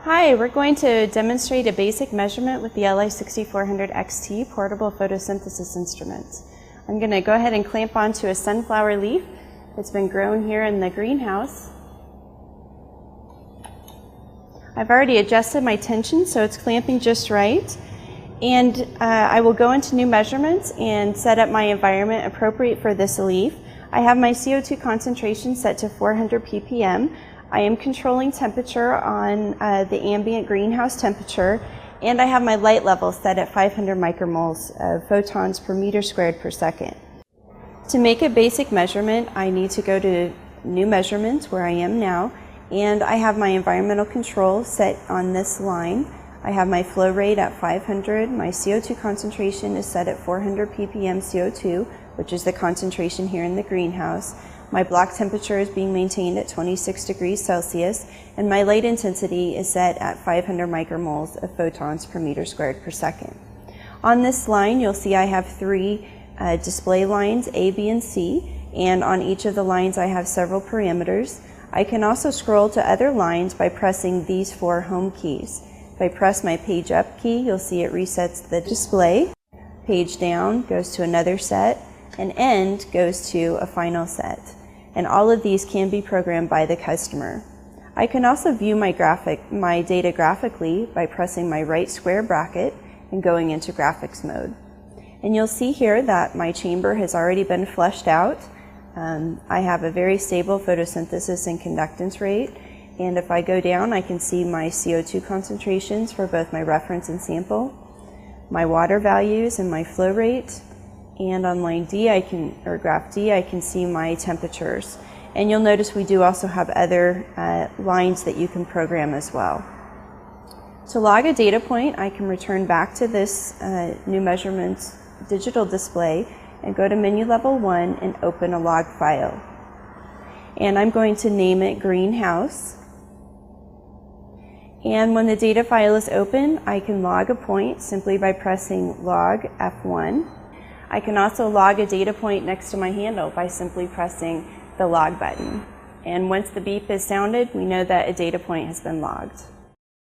Hi, we're going to demonstrate a basic measurement with the LI-6400 XT portable photosynthesis instrument. I'm going to go ahead and clamp onto a sunflower leaf that's been grown here in the greenhouse. I've already adjusted my tension so it's clamping just right. And I will go into new measurements and set up my environment appropriate for this leaf. I have my CO2 concentration set to 400 ppm. I am controlling temperature on the ambient greenhouse temperature, and I have my light level set at 500 micromoles of photons per meter squared per second. To make a basic measurement, I need to go to new measurements where I am now, and I have my environmental control set on this line. I have my flow rate at 500, my CO2 concentration is set at 400 ppm CO2, which is the concentration here in the greenhouse. My block temperature is being maintained at 26 degrees Celsius, and my light intensity is set at 500 micromoles of photons per meter squared per second. On this line, you'll see I have three display lines, A, B, and C, and on each of the lines I have several parameters. I can also scroll to other lines by pressing these four home keys. If I press my page up key, you'll see it resets the display. Page down goes to another set, and end goes to a final set. And all of these can be programmed by the customer. I can also view my data graphically by pressing my right square bracket and going into graphics mode. And you'll see here that my chamber has already been flushed out. I have a very stable photosynthesis and conductance rate. And if I go down, I can see my CO2 concentrations for both my reference and sample, my water values and my flow rate. And on line D, graph D, I can see my temperatures. And you'll notice we do also have other lines that you can program as well. To log a data point, I can return back to this new measurements digital display and go to menu level 1 and open a log file. And I'm going to name it greenhouse. And when the data file is open, I can log a point simply by pressing log F1. I can also log a data point next to my handle by simply pressing the log button. And once the beep is sounded, we know that a data point has been logged.